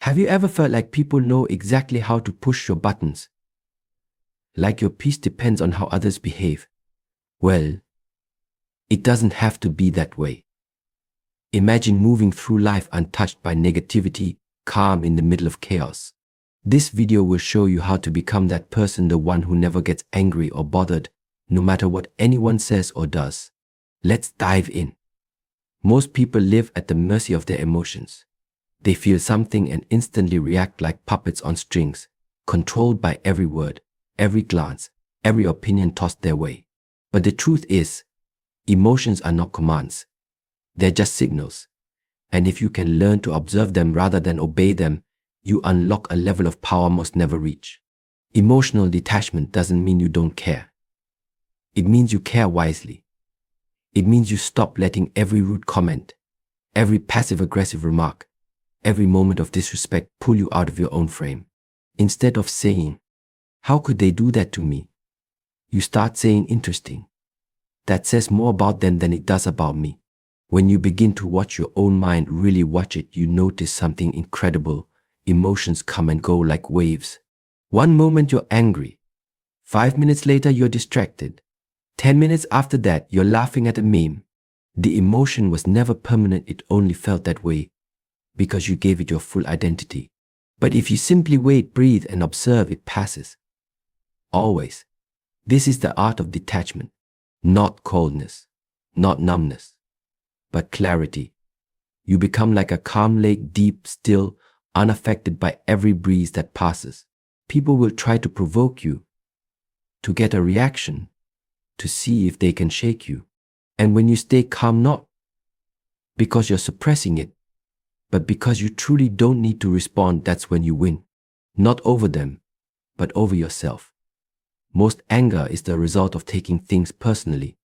Have you ever felt like people know exactly how to push your buttons? Like your peace depends on how others behave? Well, it doesn't have to be that way. Imagine moving through life untouched by negativity, calm in the middle of chaos. This video will show you how to become that person, the one who never gets angry or bothered, no matter what anyone says or does. Let's dive in. Most people live at the mercy of their emotions. They feel something and instantly react like puppets on strings, controlled by every word, every glance, every opinion tossed their way. But the truth is, emotions are not commands. They're just signals. And if you can learn to observe them rather than obey them, you unlock a level of power most never reach. Emotional detachment doesn't mean you don't care. It means you care wisely. It means you stop letting every rude comment, every passive-aggressive remark, every moment of disrespect pull you out of your own frame. Instead of saying, "How could they do that to me?" you start saying, "Interesting. That says more about them than it does about me." When you begin to watch your own mind, really watch it, you notice something incredible. Emotions come and go like waves. One moment you're angry. 5 minutes later you're distracted. 10 minutes after that you're laughing at a meme. The emotion was never permanent, it only felt that way because you gave it your full identity. But if you simply wait, breathe, and observe, it passes. Always. This is the art of detachment. Not coldness, not numbness, but clarity. You become like a calm lake, deep, still, unaffected by every breeze that passes. People will try to provoke you, to get a reaction, to see if they can shake you. And when you stay calm, not because you're suppressing it, but because you truly don't need to respond, that's when you win. Not over them, but over yourself. Most anger is the result of taking things personally.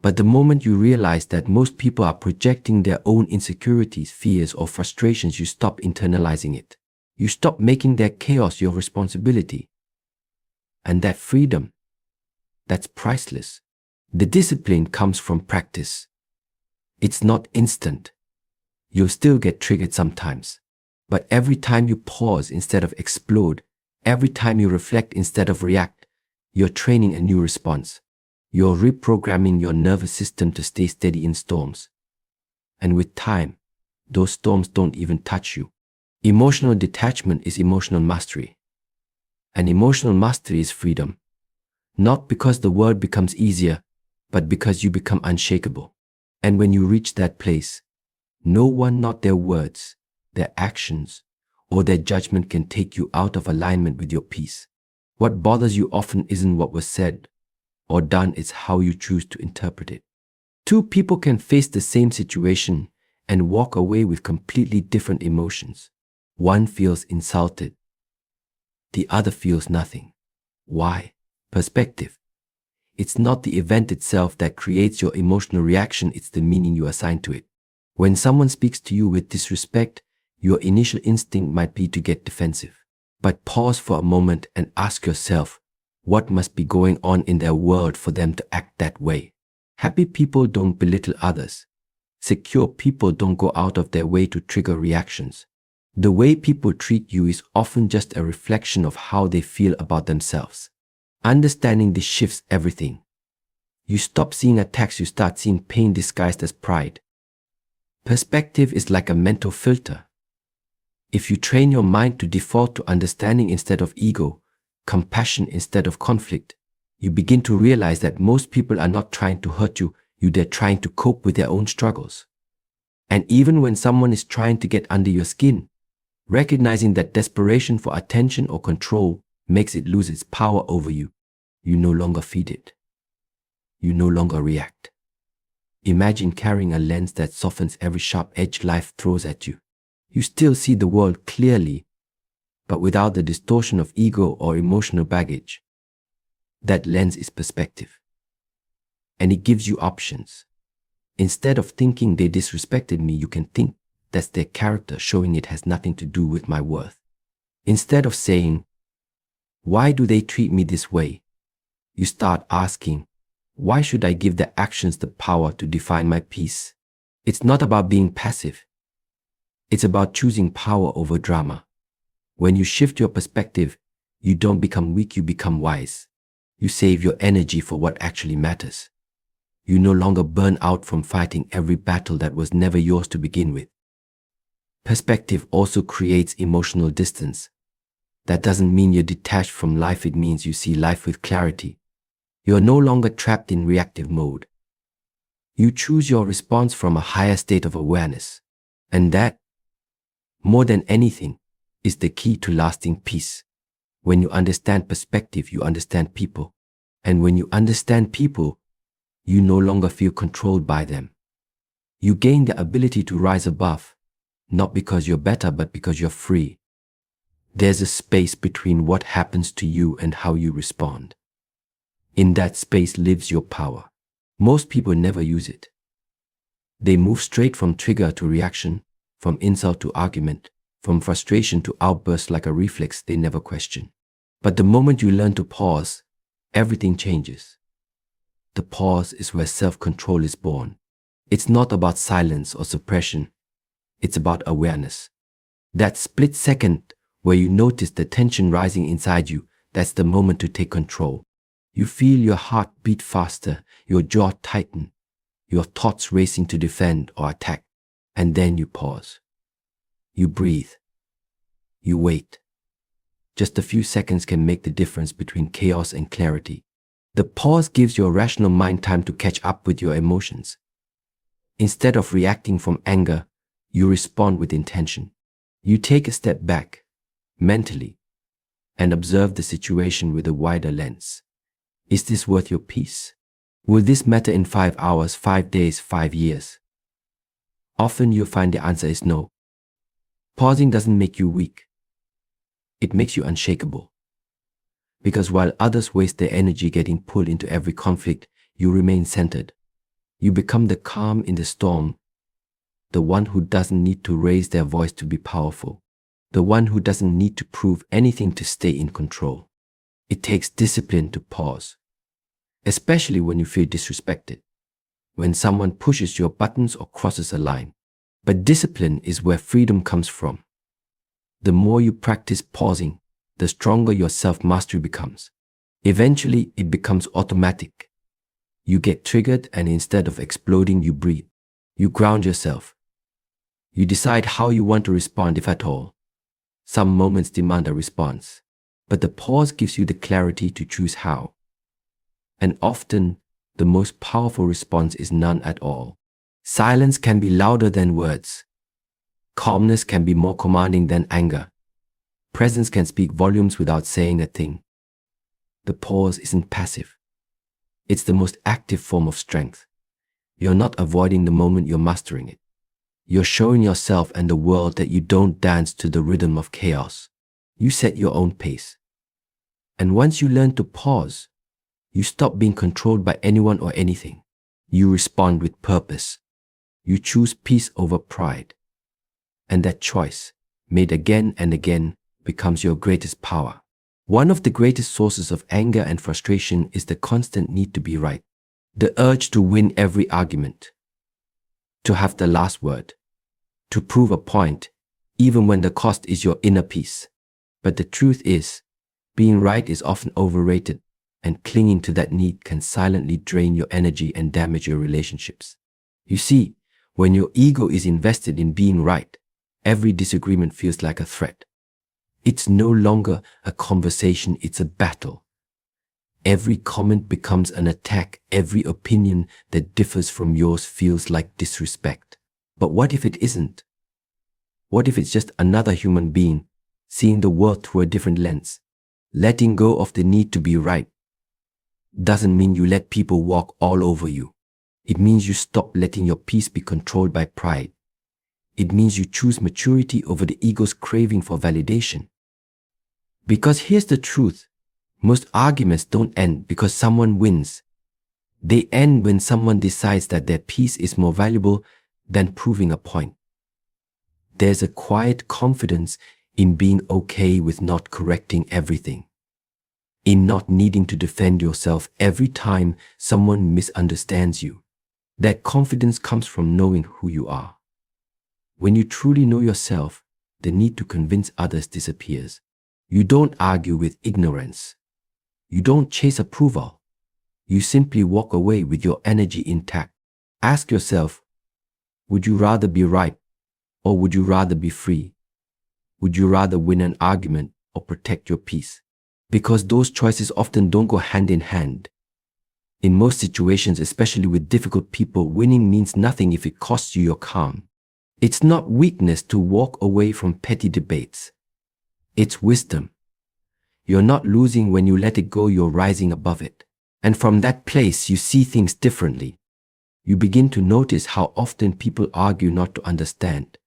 But the moment you realize that most people are projecting their own insecurities, fears, or frustrations, you stop internalizing it. You stop making their chaos your responsibility. And that freedom, that's priceless. The discipline comes from practice. It's not instant. You'll still get triggered sometimes. But every time you pause instead of explode, every time you reflect instead of react, you're training a new response. You're reprogramming your nervous system to stay steady in storms. And with time, those storms don't even touch you. Emotional detachment is emotional mastery. And emotional mastery is freedom. Not because the world becomes easier, but because you become unshakable. And when you reach that place, no one, not their words, their actions, or their judgment can take you out of alignment with your peace. What bothers you often isn't what was said or done, it's how you choose to interpret it. Two people can face the same situation and walk away with completely different emotions. One feels insulted. The other feels nothing. Why? Perspective. It's not the event itself that creates your emotional reaction, it's the meaning you assign to it. When someone speaks to you with disrespect, your initial instinct might be to get defensive. But pause for a moment and ask yourself, what must be going on in their world for them to act that way? Happy people don't belittle others. Secure people don't go out of their way to trigger reactions. The way people treat you is often just a reflection of how they feel about themselves. Understanding this shifts everything. You stop seeing attacks, you start seeing pain disguised as pride. Perspective is like a mental filter. If you train your mind to default to understanding instead of ego, compassion instead of conflict, you begin to realize that most people are not trying to hurt you, they're trying to cope with their own struggles. And even when someone is trying to get under your skin, recognizing that desperation for attention or control makes it lose its power over you, you no longer feed it. You no longer react. Imagine carrying a lens that softens every sharp edge life throws at you. You still see the world clearly, but without the distortion of ego or emotional baggage. That lens is perspective. And it gives you options. Instead of thinking they disrespected me, you can think that's their character, showing it has nothing to do with my worth. Instead of saying, why do they treat me this way? You start asking, why should I give their actions the power to define my peace? It's not about being passive. It's about choosing power over drama. When you shift your perspective, you don't become weak, you become wise. You save your energy for what actually matters. You no longer burn out from fighting every battle that was never yours to begin with. Perspective also creates emotional distance. That doesn't mean you're detached from life, it means you see life with clarity. You're no longer trapped in reactive mode. You choose your response from a higher state of awareness. And that, more than anything, is the key to lasting peace. When you understand perspective, you understand people. And when you understand people, you no longer feel controlled by them. You gain the ability to rise above, not because you're better, but because you're free. There's a space between what happens to you and how you respond. In that space lives your power. Most people never use it. They move straight from trigger to reaction, from insult to argument, from frustration to outburst like a reflex they never question. But the moment you learn to pause, everything changes. The pause is where self-control is born. It's not about silence or suppression. It's about awareness. That split second where you notice the tension rising inside you, that's the moment to take control. You feel your heart beat faster, your jaw tighten, your thoughts racing to defend or attack, and then you pause. You breathe. You wait. Just a few seconds can make the difference between chaos and clarity. The pause gives your rational mind time to catch up with your emotions. Instead of reacting from anger, you respond with intention. You take a step back, mentally, and observe the situation with a wider lens. Is this worth your peace? Will this matter in 5 hours, 5 days, 5 years? Often you'll find the answer is no. Pausing doesn't make you weak. It makes you unshakable. Because while others waste their energy getting pulled into every conflict, you remain centered. You become the calm in the storm, the one who doesn't need to raise their voice to be powerful, the one who doesn't need to prove anything to stay in control. It takes discipline to pause, especially when you feel disrespected, when someone pushes your buttons or crosses a line. But discipline is where freedom comes from. The more you practice pausing, the stronger your self-mastery becomes. Eventually, it becomes automatic. You get triggered, and instead of exploding, you breathe. You ground yourself. You decide how you want to respond, if at all. Some moments demand a response, but the pause gives you the clarity to choose how. And often, the most powerful response is none at all. Silence can be louder than words. Calmness can be more commanding than anger. Presence can speak volumes without saying a thing. The pause isn't passive. It's the most active form of strength. You're not avoiding the moment, you're mastering it. You're showing yourself and the world that you don't dance to the rhythm of chaos. You set your own pace. And once you learn to pause, you stop being controlled by anyone or anything. You respond with purpose. You choose peace over pride. And that choice, made again and again, becomes your greatest power. One of the greatest sources of anger and frustration is the constant need to be right. The urge to win every argument. To have the last word. To prove a point, even when the cost is your inner peace. But the truth is, being right is often overrated, and clinging to that need can silently drain your energy and damage your relationships. You see, when your ego is invested in being right, every disagreement feels like a threat. It's no longer a conversation, it's a battle. Every comment becomes an attack. Every opinion that differs from yours feels like disrespect. But what if it isn't? What if it's just another human being, seeing the world through a different lens? Letting go of the need to be right doesn't mean you let people walk all over you. It means you stop letting your peace be controlled by pride. It means you choose maturity over the ego's craving for validation. Because here's the truth. Most arguments don't end because someone wins. They end when someone decides that their peace is more valuable than proving a point. There's a quiet confidence in being okay with not correcting everything, in not needing to defend yourself every time someone misunderstands you. That confidence comes from knowing who you are. When you truly know yourself, the need to convince others disappears. You don't argue with ignorance. You don't chase approval. You simply walk away with your energy intact. Ask yourself, would you rather be right or would you rather be free? Would you rather win an argument or protect your peace? Because those choices often don't go hand in hand. In most situations, especially with difficult people, winning means nothing if it costs you your calm. It's not weakness to walk away from petty debates. It's wisdom. You're not losing when you let it go, you're rising above it. And from that place, you see things differently. You begin to notice how often people argue not to understand,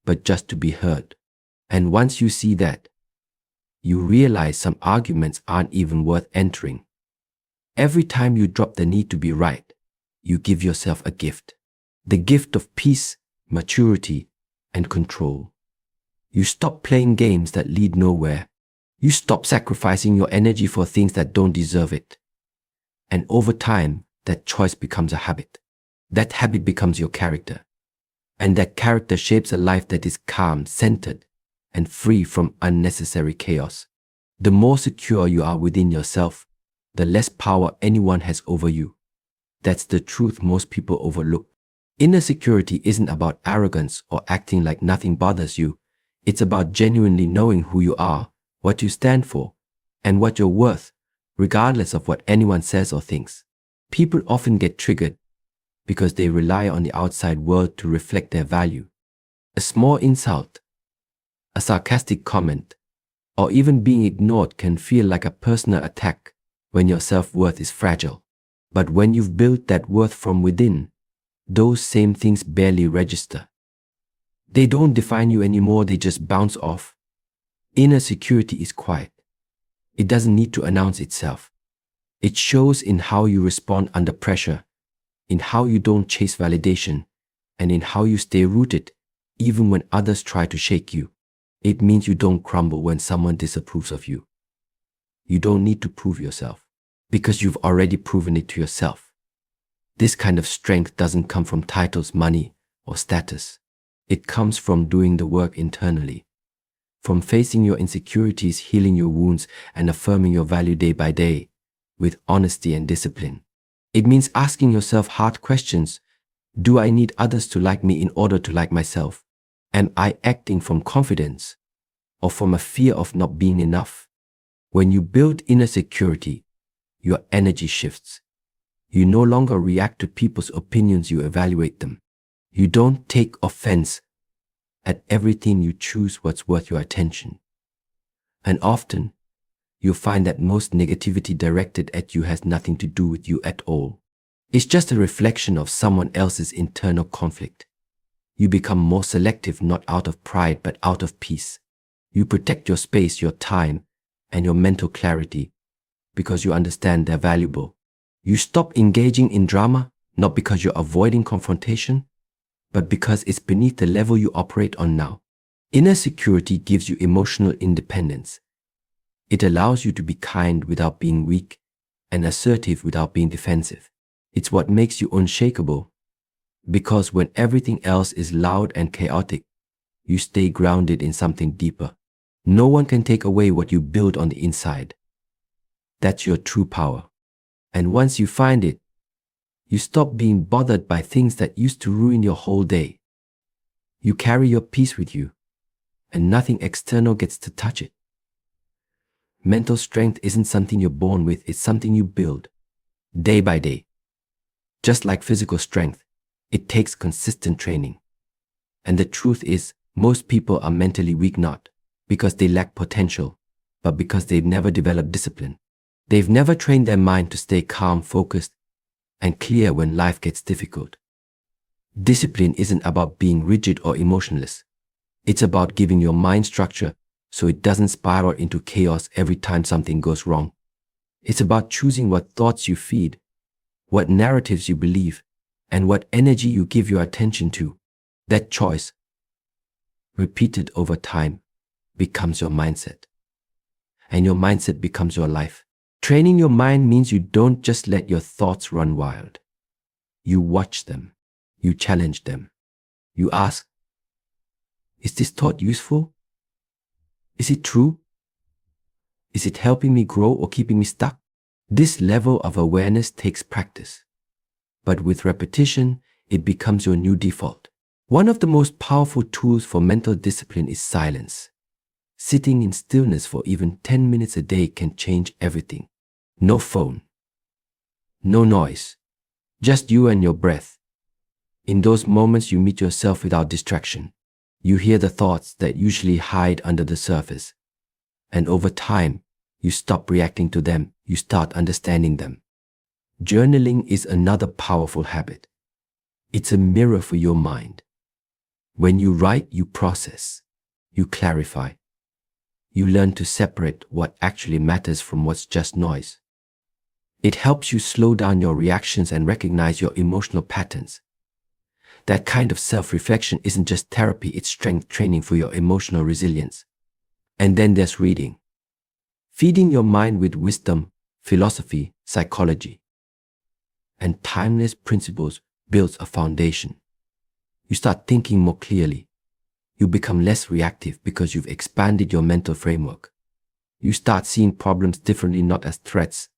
but just to be heard. And once you see that, you realize some arguments aren't even worth entering. Every time you drop the need to be right, you give yourself a gift. The gift of peace, maturity, and control. You stop playing games that lead nowhere. You stop sacrificing your energy for things that don't deserve it. And over time, that choice becomes a habit. That habit becomes your character. And that character shapes a life that is calm, centered, and free from unnecessary chaos. The more secure you are within yourself, the less power anyone has over you. That's the truth most people overlook. Inner security isn't about arrogance or acting like nothing bothers you. It's about genuinely knowing who you are, what you stand for, and what you're worth, regardless of what anyone says or thinks. People often get triggered because they rely on the outside world to reflect their value. A small insult, a sarcastic comment, or even being ignored can feel like a personal attack when your self-worth is fragile. But when you've built that worth from within, those same things barely register. They don't define you anymore, they just bounce off. Inner security is quiet. It doesn't need to announce itself. It shows in how you respond under pressure, in how you don't chase validation, and in how you stay rooted even when others try to shake you. It means you don't crumble when someone disapproves of you. You don't need to prove yourself, because you've already proven it to yourself. This kind of strength doesn't come from titles, money, or status. It comes from doing the work internally, from facing your insecurities, healing your wounds, and affirming your value day by day with honesty and discipline. It means asking yourself hard questions. Do I need others to like me in order to like myself? Am I acting from confidence or from a fear of not being enough? When you build inner security, your energy shifts. You no longer react to people's opinions, you evaluate them. You don't take offense at everything, you choose what's worth your attention. And often, you'll find that most negativity directed at you has nothing to do with you at all. It's just a reflection of someone else's internal conflict. You become more selective, not out of pride, but out of peace. You protect your space, your time, and your mental clarity because you understand they're valuable. You stop engaging in drama, not because you're avoiding confrontation, but because it's beneath the level you operate on now. Inner security gives you emotional independence. It allows you to be kind without being weak and assertive without being defensive. It's what makes you unshakable, because when everything else is loud and chaotic, you stay grounded in something deeper. No one can take away what you build on the inside. That's your true power. And once you find it, you stop being bothered by things that used to ruin your whole day. You carry your peace with you, and nothing external gets to touch it. Mental strength isn't something you're born with, it's something you build, day by day. Just like physical strength, it takes consistent training. And the truth is, most people are mentally weak not because they lack potential, but because they've never developed discipline. They've never trained their mind to stay calm, focused, and clear when life gets difficult. Discipline isn't about being rigid or emotionless. It's about giving your mind structure so it doesn't spiral into chaos every time something goes wrong. It's about choosing what thoughts you feed, what narratives you believe, and what energy you give your attention to. That choice, repeated over time, becomes your mindset. And your mindset becomes your life. Training your mind means you don't just let your thoughts run wild. You watch them. You challenge them. You ask, Is this thought useful? Is it true? Is it helping me grow or keeping me stuck? This level of awareness takes practice. But with repetition, it becomes your new default. One of the most powerful tools for mental discipline is silence. Sitting in stillness for even 10 minutes a day can change everything. No phone. No noise. Just you and your breath. In those moments, you meet yourself without distraction. You hear the thoughts that usually hide under the surface. And over time, you stop reacting to them. You start understanding them. Journaling is another powerful habit. It's a mirror for your mind. When you write, you process. You clarify. You learn to separate what actually matters from what's just noise. It helps you slow down your reactions and recognize your emotional patterns. That kind of self-reflection isn't just therapy, it's strength training for your emotional resilience. And then there's reading. Feeding your mind with wisdom, philosophy, psychology, and timeless principles builds a foundation. You start thinking more clearly. You become less reactive because you've expanded your mental framework. You start seeing problems differently, not as threats,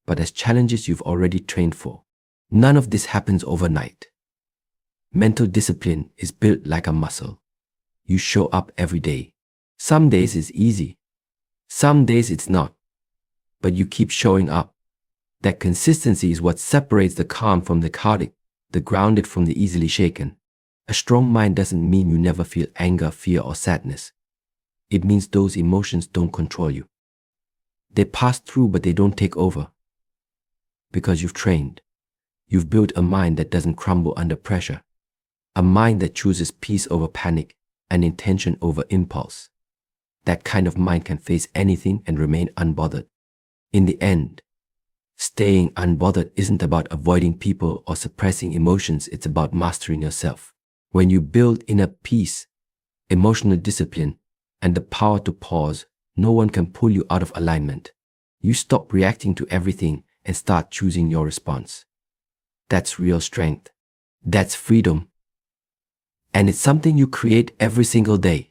but as challenges you've already trained for. None of this happens overnight. Mental discipline is built like a muscle. You show up every day. Some days it's easy. Some days it's not. But you keep showing up. That consistency is what separates the calm from the chaotic, the grounded from the easily shaken. A strong mind doesn't mean you never feel anger, fear, or sadness. It means those emotions don't control you. They pass through, but they don't take over. Because you've trained. You've built a mind that doesn't crumble under pressure. A mind that chooses peace over panic and intention over impulse. That kind of mind can face anything and remain unbothered. In the end, staying unbothered isn't about avoiding people or suppressing emotions, it's about mastering yourself. When you build inner peace, emotional discipline, and the power to pause, no one can pull you out of alignment. You stop reacting to everything and start choosing your response. That's real strength. That's freedom. And it's something you create every single day.